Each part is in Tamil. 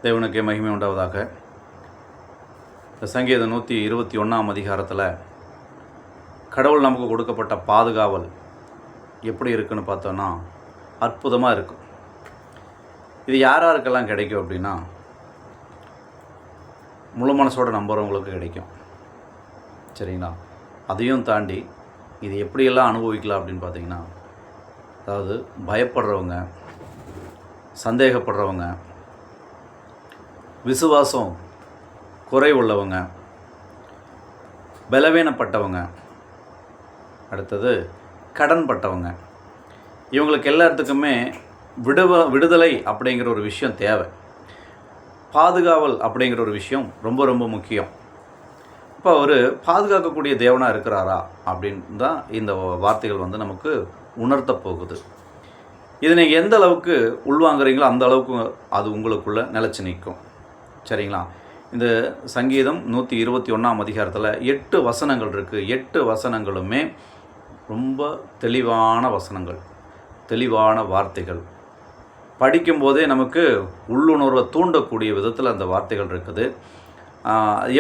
தேவனுக்கே மகிமை உண்டாவதாக. இந்த சங்கீதம் 121 அதிகாரத்தில் கடவுள் நமக்கு கொடுக்கப்பட்ட பாதுகாவல் எப்படி இருக்குன்னு பார்த்தோன்னா அற்புதமாக இருக்கும். இது யாருக்கெல்லாம் கிடைக்கும் அப்படின்னா, முழு மனசோடு நம்புகிறவங்களுக்கு கிடைக்கும். சரிங்களா? அதையும் தாண்டி இது எப்படியெல்லாம் அனுபவிக்கலாம் அப்படின்னு பார்த்தீங்கன்னா, அதாவது பயப்படுறவங்க, சந்தேகப்படுறவங்க, விசுவாசம் குறை உள்ளவங்க, பலவீனப்பட்டவங்க, அடுத்தது கடன்பட்டவங்க, இவங்களுக்கு எல்லாத்துக்குமே விடுதலை அப்படிங்கிற ஒரு விஷயம் தேவை. பாதுகாவல் அப்படிங்கிற ஒரு விஷயம் ரொம்ப ரொம்ப முக்கியம். இப்போ அவர் பாதுகாக்கக்கூடிய தேவனாக இருக்கிறாரா அப்படின்னு தான் இந்த வார்த்தைகள் நமக்கு உணர்த்த போகுது. இதை நீங்கள் எந்த அளவுக்கு உள்வாங்குறீங்களோ அந்த அளவுக்கு அது உங்களுக்குள்ளே நிலச்சி நிற்கும். சரிங்களா? இந்த சங்கீதம் 121 அதிகாரத்தில் 8 வசனங்கள் இருக்குது. 8 வசனங்களுமே ரொம்ப தெளிவான வசனங்கள், தெளிவான வார்த்தைகள். படிக்கும்போதே நமக்கு உள்ளுணர்வை தூண்டக்கூடிய விதத்தில் அந்த வார்த்தைகள் இருக்குது.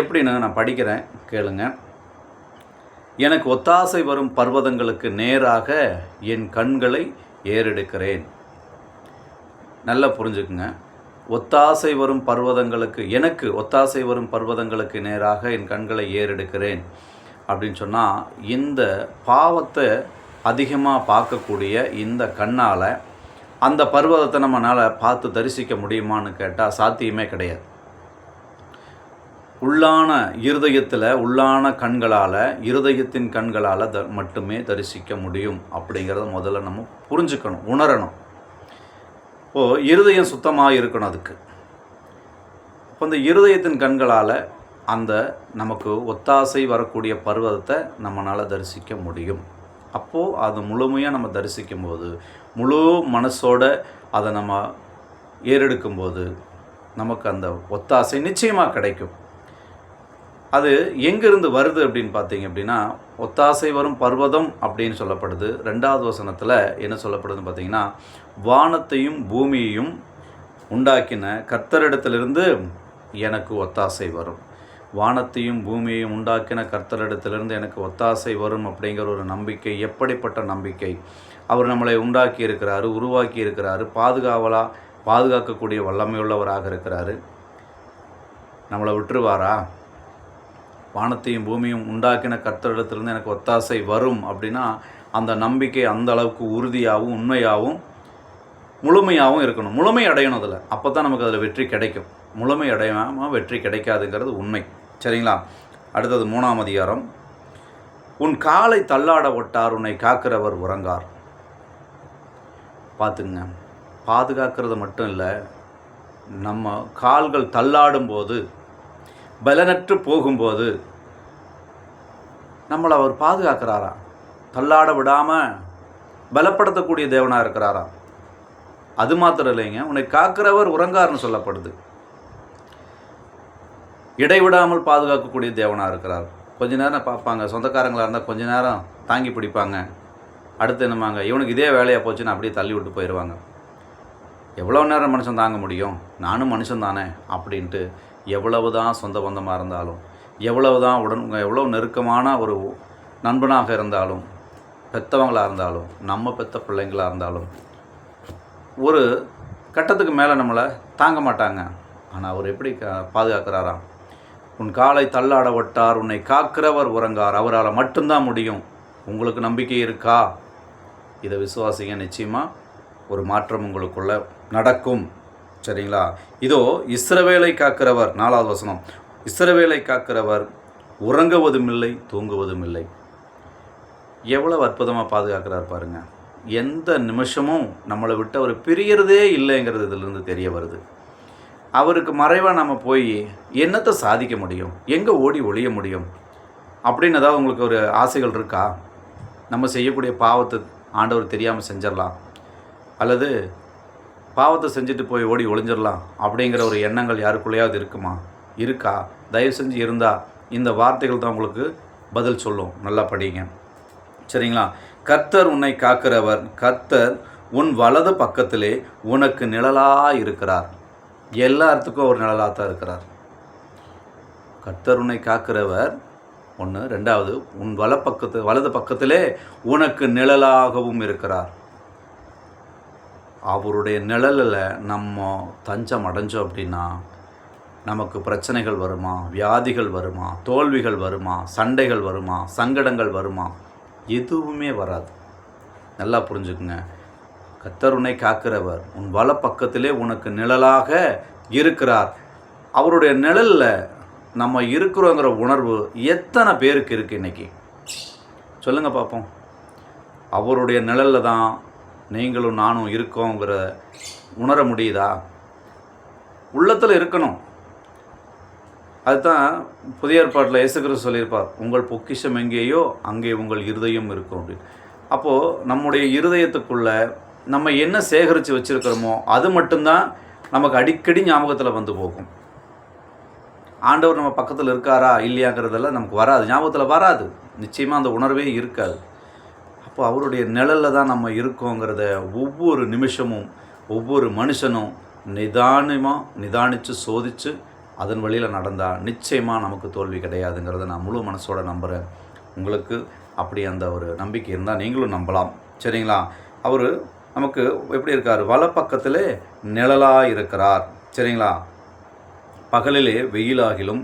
எப்படின்னு நான் படிக்கிறேன், கேளுங்க. எனக்கு ஒத்தாசை வரும் பர்வதங்களுக்கு நேராக என் கண்களை ஏறெடுக்கிறேன். நல்லா புரிஞ்சுக்குங்க. ஒத்தாசை வரும் பர்வதங்களுக்கு, எனக்கு ஒத்தாசை வரும் பர்வதங்களுக்கு நேராக என் கண்களை ஏறெடுக்கிறேன் அப்படின்னு சொன்னால், இந்த பாவத்தை அதிகமாக பார்க்கக்கூடிய இந்த கண்ணால் அந்த பர்வதத்தை நம்மளால் பார்த்து தரிசிக்க முடியுமான்னு கேட்டால் சாத்தியமே கிடையாது. உள்ளான இருதயத்தில், உள்ளான கண்களால், இருதயத்தின் கண்களால் மட்டுமே தரிசிக்க முடியும் அப்படிங்கிறத முதல்ல நம்ம புரிஞ்சுக்கணும், உணரணும். இப்போது இருதயம் சுத்தமாக இருக்கணும். அதுக்கு இப்போ இந்த இருதயத்தின் கண்களால் அந்த நமக்கு ஒத்தாசை வரக்கூடிய பர்வதத்தை நம்மளால் தரிசிக்க முடியும். அப்போது அது முழுமையாக நம்ம தரிசிக்கும் போது, முழு மனசோடு அதை நம்ம ஏறெடுக்கும்போது நமக்கு அந்த ஒத்தாசை நிச்சயமாக கிடைக்கும். அது எங்கிருந்து வருது அப்படின்னு பார்த்தீங்க அப்படின்னா, ஒத்தாசை வரும் பர்வதம் அப்படின்னு சொல்லப்படுது. 2வது வசனத்தில் என்ன சொல்லப்படுதுன்னு பார்த்தீங்கன்னா, வானத்தையும் பூமியையும் உண்டாக்கின கர்த்தரிடத்திலிருந்து எனக்கு ஒத்தாசை வரும். வானத்தையும் பூமியையும் உண்டாக்கின கர்த்தரிடத்திலிருந்து எனக்கு ஒத்தாசை வரும் அப்படிங்கிற ஒரு நம்பிக்கை. எப்படிப்பட்ட நம்பிக்கை! அவர் நம்மளை உண்டாக்கி இருக்கிறாரு, உருவாக்கி இருக்கிறாரு, பாதுகாக்கக்கூடிய வல்லமையுள்ளவராக இருக்கிறாரு. நம்மளை விட்டுருவாரா? வானத்தையும் பூமியும் உண்டாக்கின கர்த்தரிடத்திலிருந்து எனக்கு ஒத்தாசை வரும் அப்படின்னா, அந்த நம்பிக்கை அந்த அளவுக்கு உறுதியாகவும் உண்மையாகவும் முழுமையாகவும் இருக்கணும். முழுமை அடையணும் அதில். அப்போ தான் நமக்கு அதில் வெற்றி கிடைக்கும். முழுமை அடையாமல் வெற்றி கிடைக்காதுங்கிறது உண்மை. சரிங்களா? அடுத்தது 3ஆம் அதிகாரம். உன் காலை தள்ளாட ஒட்டார், உன்னை காக்கிறவர் உறங்கார். பார்த்துங்க, பாதுகாக்கிறது மட்டும் இல்லை, நம்ம கால்கள் தள்ளாடும் போது, பலனற்று போகும்போது நம்மளை அவர் பாதுகாக்கிறாரா? தள்ளாட விடாமல் பலப்படுத்தக்கூடிய தேவனாக இருக்கிறாரா? அது மாத்திரம் இல்லைங்க, உன்னை காக்கிறவர் உறங்கார்னு சொல்லப்படுது. இடைவிடாமல் பாதுகாக்கக்கூடிய தேவனாக இருக்கிறார். கொஞ்ச நேரம் பார்ப்பாங்க, சொந்தக்காரங்களாக இருந்தால் கொஞ்ச நேரம் தாங்கி பிடிப்பாங்க. அடுத்து என்னமாங்க, இவனுக்கு இதே வேலையாக போச்சுன்னு அப்படியே தள்ளி விட்டு போயிடுவாங்க. எவ்வளோ நேரம் மனுஷன் தாங்க முடியும்? நானும் மனுஷன் தானே அப்படின்ட்டு எவ்வளவு தான் சொந்த பந்தமாக இருந்தாலும், எவ்வளவு தான் எவ்வளோ நெருக்கமான ஒரு நண்பனாக இருந்தாலும், பெற்றவங்களாக இருந்தாலும், நம்ம பெற்ற பிள்ளைங்களாக இருந்தாலும், ஒரு கட்டத்துக்கு மேலே நம்மளை தாங்க மாட்டாங்க. ஆனால் அவர் எப்படி பாதுகாக்கிறாராம்? உன் காலை தள்ளாட ஒட்டார், உன்னை காக்கிறவர் உறங்கார். அவரால் மட்டும்தான் முடியும். உங்களுக்கு நம்பிக்கை இருக்கா? இதை விசுவாசிங்க. நிச்சயமாக ஒரு மாற்றம் உங்களுக்குள்ள நடக்கும். சரிங்களா? இதோ இஸ்ரவேலை காக்கிறவர், 4வது வசனம். இஸ்ரவேலை காக்கிறவர் உறங்குவதும் இல்லை, தூங்குவதும் இல்லை. எவ்வளவு அற்புதமாக பாதுகாக்கிறார் பாருங்கள். எந்த நிமிஷமும் நம்மளை விட்டு அவர் பிரியறதே இல்லைங்கிறது இதிலிருந்து தெரிய வருது. அவருக்கு மறைவாக நம்ம போய் என்னத்தை சாதிக்க முடியும்? எங்கே ஓடி ஒழிய முடியும் அப்படின்னு ஏதாவது உங்களுக்கு ஒரு ஆசைகள் இருக்கா? நம்ம செய்யக்கூடிய பாவத்தை ஆண்டவர் தெரியாமல் செஞ்சிடலாம், அல்லது பாவத்தை செஞ்சுட்டு போய் ஓடி ஒளிஞ்சிடலாம் அப்படிங்கிற ஒரு எண்ணங்கள் யாருக்குள்ளேயாவது இருக்குமா? இருக்கா? தயவு செஞ்சு இருந்தால் இந்த வார்த்தைகள் தான் உங்களுக்கு பதில் சொல்லும். நல்லா படிங்க. சரிங்களா? கர்த்தர் உன்னை காக்கிறவர், கர்த்தர் உன் வலது பக்கத்திலே உனக்கு நிழலாக இருக்கிறார். எல்லாத்துக்கும் ஒரு நிழலாக தான் இருக்கிறார். கர்த்தர் உன்னை காக்கிறவர் ஒன்று. ரெண்டாவது, உன் வலது பக்கத்திலே உனக்கு நிழலாகவும் இருக்கிறார். அவருடைய நிழலில் நம்ம தஞ்சம் அடைஞ்சோம் அப்படின்னா நமக்கு பிரச்சனைகள் வருமா, வியாதிகள் வருமா, தோல்விகள் வருமா, சண்டைகள் வருமா, சங்கடங்கள் வருமா? எதுவுமே வராது. நல்லா புரிஞ்சுக்குங்க. கர்த்தர் உன்னை காக்கிறவர் உன் வலப்பக்கத்திலே உனக்கு நிழலாக இருக்கிறார். அவருடைய நிழலில் நம்ம இருக்கிறோங்கிற உணர்வு எத்தனை பேருக்கு இருக்குது இன்றைக்கி? சொல்லுங்கள் பார்ப்போம். அவருடைய நிழலில் தான் நீங்களும் நானும் இருக்கோங்கிற உணர முடியுதா? உள்ளத்தில் இருக்கணும். அதுதான் புதிய ஏற்பாட்டில் இயேசு கிறிஸ்து சொல்லியிருப்பார், உங்கள் பொக்கிஷம் எங்கேயோ அங்கே உங்கள் இருதயம் இருக்கும் அப்படின்னு. அப்போது நம்முடைய இருதயத்துக்குள்ளே நம்ம என்ன சேகரித்து வச்சுருக்கிறோமோ அது மட்டும்தான் நமக்கு அடிக்கடி ஞாபகத்தில் வந்து போகும். ஆண்டவர் நம்ம பக்கத்தில் இருக்காரா இல்லையாங்கிறதெல்லாம் நமக்கு வராது, ஞாபகத்தில் வராது. நிச்சயமாக அந்த உணர்வே இருக்காது. அப்போ அவருடைய நிழலில் தான் நம்ம இருக்கோங்கிறத ஒவ்வொரு நிமிஷமும் ஒவ்வொரு மனுஷனும் நிதானித்து சோதித்து அதன் வழியில் நடந்தால் நிச்சயமாக நமக்கு தோல்வி கிடையாதுங்கிறத நான் முழு மனசோடு நம்புகிறேன். உங்களுக்கு அப்படி அந்த ஒரு நம்பிக்கை இருந்தால் நீங்களும் நம்பலாம். சரிங்களா? அவர் நமக்கு எப்படி இருக்கார்? வலப்பக்கத்திலே நிழலாக இருக்கிறார். சரிங்களா? பகலிலே வெயிலாகிலும்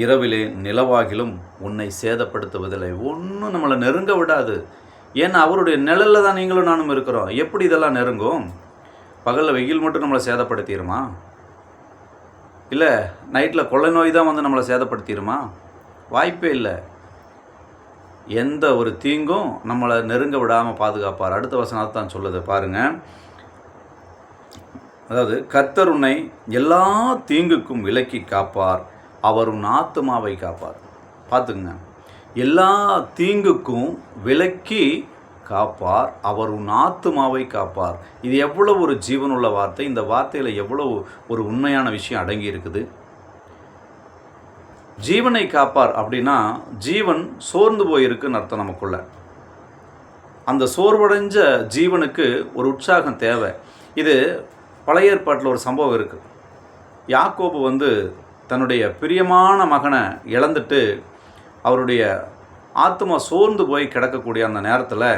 இரவிலே நிலவாகிலும் உன்னை சேதப்படுத்துவதில்லை. ஒன்றும் நம்மளை நெருங்க விடாது. ஏன்னா அவருடைய நிழலில் தான் நீங்களும் நானும் இருக்கிறோம். எப்படி இதெல்லாம் நெருங்கும்? பகலில் வெயில் மட்டும் நம்மளை சேதப்படுத்திடுமா? இல்லை நைட்டில் கொள்ளை நோய் தான் வந்து நம்மளை சேதப்படுத்திடுமா? வாய்ப்பே இல்லை. எந்த ஒரு தீங்கும் நம்மளை நெருங்க விடாமல் பாதுகாப்பார். அடுத்த வசனத்தை தான் சொல்லுது பாருங்கள். அதாவது, கர்த்தர் உன்னை எல்லா தீங்குக்கும் விலக்கி காப்பார், அவர் உன் ஆத்துமாவை காப்பார். பார்த்துக்குங்க, எல்லா தீங்குக்கும் விலக்கி காப்பார், அவர் உன் ஆத்துமாவை காப்பார். இது எவ்வளோ ஒரு ஜீவனுள்ள வார்த்தை! இந்த வார்த்தையில் எவ்வளோ ஒரு உண்மையான விஷயம் அடங்கி இருக்குது. ஜீவனை காப்பார் அப்படின்னா ஜீவன் சோர்ந்து போயிருக்குன்னு அர்த்தம். நமக்குள்ள அந்த சோர்வடைஞ்ச ஜீவனுக்கு ஒரு உற்சாகம் தேவை. இது பழைய ஏற்பாட்டில் ஒரு சம்பவம் இருக்குது. யாக்கோபு வந்து தன்னுடைய பிரியமான மகனை இழந்துட்டு அவருடைய ஆத்மா சோர்ந்து போய் கிடக்கக்கூடிய அந்த நேரத்தில்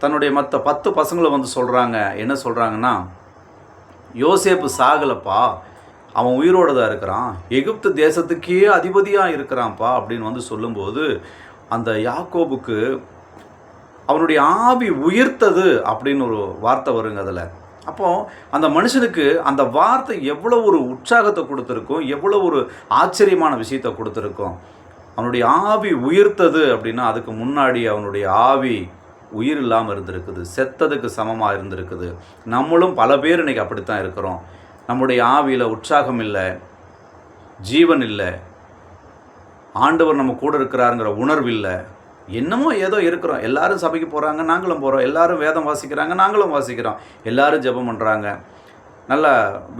தன்னுடைய மற்ற 10 பசங்களை வந்து சொல்கிறாங்க. என்ன சொல்கிறாங்கன்னா, யோசேப்பு சாகலப்பா, அவன் உயிரோடு தான் இருக்கிறான், எகிப்து தேசத்துக்கே அதிபதியாக இருக்கிறான்ப்பா அப்படின்னு வந்து சொல்லும்போது அந்த யாக்கோபுக்கு அவனுடைய ஆவி உயிர்த்தது அப்படின்னு ஒரு வார்த்தை வருங்க அதில். அப்போது அந்த மனுஷனுக்கு அந்த வார்த்தை எவ்வளோ ஒரு உற்சாகத்தை கொடுத்துருக்கும், எவ்வளோ ஒரு ஆச்சரியமான விஷயத்தை கொடுத்துருக்கும். அவனுடைய ஆவி உயிர்த்தது அப்படின்னா அதுக்கு முன்னாடி அவனுடைய ஆவி உயிர் இல்லாமல் இருந்திருக்குது, செத்ததுக்கு சமமாக இருந்திருக்குது. நம்மளும் பல பேர் இன்றைக்கி அப்படித்தான் இருக்கிறோம். நம்முடைய ஆவியில் உற்சாகம் இல்லை, ஜீவன் இல்லை, ஆண்டவர் நம்ம கூட இருக்கிறாருங்கிற உணர்வு இல்லை. என்னமோ ஏதோ இருக்கிறோம். எல்லாரும் சபைக்கு போகிறாங்க, நாங்களும் போகிறோம். எல்லாரும் வேதம் வாசிக்கிறாங்க, நாங்களும் வாசிக்கிறோம். எல்லாரும் ஜெபம் பண்ணுறாங்க. நல்ல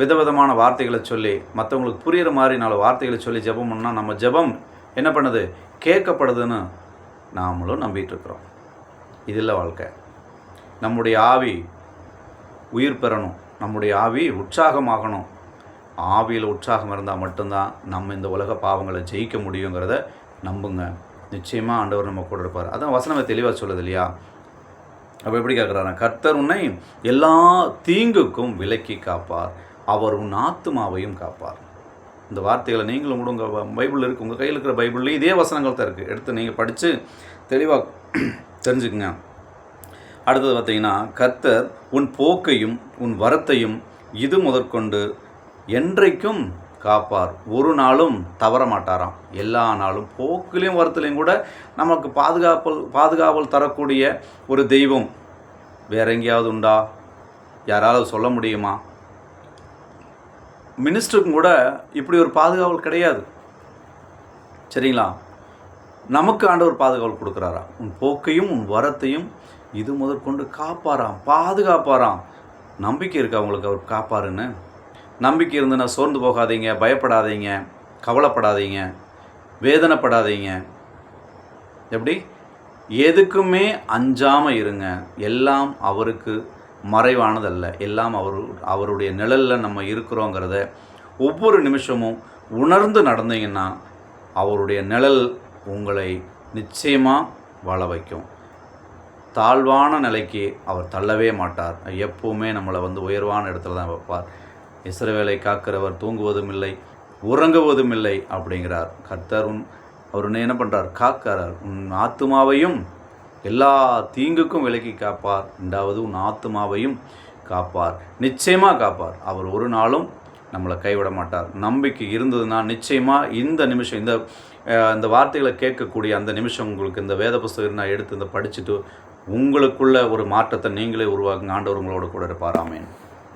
விதவிதமான வார்த்தைகளை சொல்லி மற்றவங்களுக்கு புரிகிற மாதிரி 4 வார்த்தைகளை சொல்லி ஜெபம் பண்ணால் நம்ம ஜெபம் என்ன பண்ணுது? கேட்கப்படுதுன்னு நாமளும் நம்பிகிட்ருக்குறோம். இதில் வாழ்க்கை. நம்முடைய ஆவி உயிர் பெறணும், நம்முடைய ஆவி உற்சாகமாகணும். ஆவியில் உற்சாகம் இருந்தால் மட்டும்தான் நம்ம இந்த உலக பாவங்களை ஜெயிக்க முடியுங்கிறத நம்புங்க. நிச்சயமாக ஆண்டவர் நம்ம கூட இருப்பார். அதான் வசனமே தெளிவாக சொல்லுது இல்லையா? அப்போ எப்படி கேட்குறாரு? கர்த்தர் உன்னை எல்லா தீங்குக்கும் விலக்கி காப்பார், அவர் உன் ஆத்துமாவையும் காப்பார். இந்த வார்த்தைகளை நீங்களும் கூட உங்கள் பைபிளில் இருக்குது, உங்கள் கையில் இருக்கிற பைபிள்லேயும் இதே வசனங்கள் தான் இருக்குது. எடுத்து நீங்கள் படித்து தெளிவாக தெரிஞ்சுக்குங்க. அடுத்தது பார்த்தீங்கன்னா, கர்த்தர் உன் போக்கையும் உன் வரத்தையும் இது முதற்கொண்டு என்றைக்கும் காப்பார், ஒரு நாளும் தவற மாட்டாராம். எல்லா நாளும் போக்கிலையும் வரத்துலையும் கூட நமக்கு பாதுகாவல் தரக்கூடிய ஒரு தெய்வம் வேற எங்கேயாவது உண்டா? யாராவது சொல்ல முடியுமா? மினிஸ்டருக்கும் கூட இப்படி ஒரு பாதுகாவல் கிடையாது. சரிங்களா? நமக்கு ஆண்டவர் பாதுகாவல் கொடுக்குறாரா? உன் போக்கையும் உன் வரத்தையும் இது முதற்கொண்டு காப்பாராம், பாதுகாப்பாராம். நம்பிக்கை இருக்கா உங்களுக்கு அவர் காப்பாருன்னு? நம்பிக்கை இருந்துன்னா சோர்ந்து போகாதீங்க, பயப்படாதீங்க, கவலைப்படாதீங்க, வேதனைப்படாதீங்க. எப்படி? எதுக்குமே அஞ்சாமல் இருங்க. எல்லாம் அவருக்கு மறைவானதல்ல. எல்லாம் அவருடைய நிழலில் நம்ம இருக்கிறோங்கிறத ஒவ்வொரு நிமிஷமும் உணர்ந்து நடந்தீங்கன்னா அவருடைய நிழல் உங்களை நிச்சயமாக வாழ வைக்கும். தாழ்வான நிலைக்கு அவர் தள்ளவே மாட்டார். எப்போவுமே நம்மளை உயர்வான இடத்துல தான் வைப்பார். இஸ்ரவேலை காக்கிறவர் தூங்குவதும் இல்லை உறங்குவதும் இல்லை அப்படிங்கிறார் கர்த்தர். அவர் என்ன பண்ணுறார்? காக்கிறார். உன் ஆத்துமாவையும் எல்லா தீங்குக்கும் விலக்கி காப்பார். ரெண்டாவது உன் ஆத்துமாவையும் காப்பார். நிச்சயமாக காப்பார். அவர் ஒரு நாளும் நம்மளை கைவிட மாட்டார். நம்பிக்கை இருந்ததுன்னா நிச்சயமாக இந்த நிமிஷம் இந்த வார்த்தைகளை கேட்கக்கூடிய அந்த நிமிஷம் உங்களுக்கு இந்த வேத புஸ்தகம் நான் எடுத்து படிச்சுட்டு உங்களுக்குள்ள ஒரு மாற்றத்தை நீங்களே உருவாக்குங்க. ஆண்டவர் உங்களோட கூட இருப்பார். ஆமென்.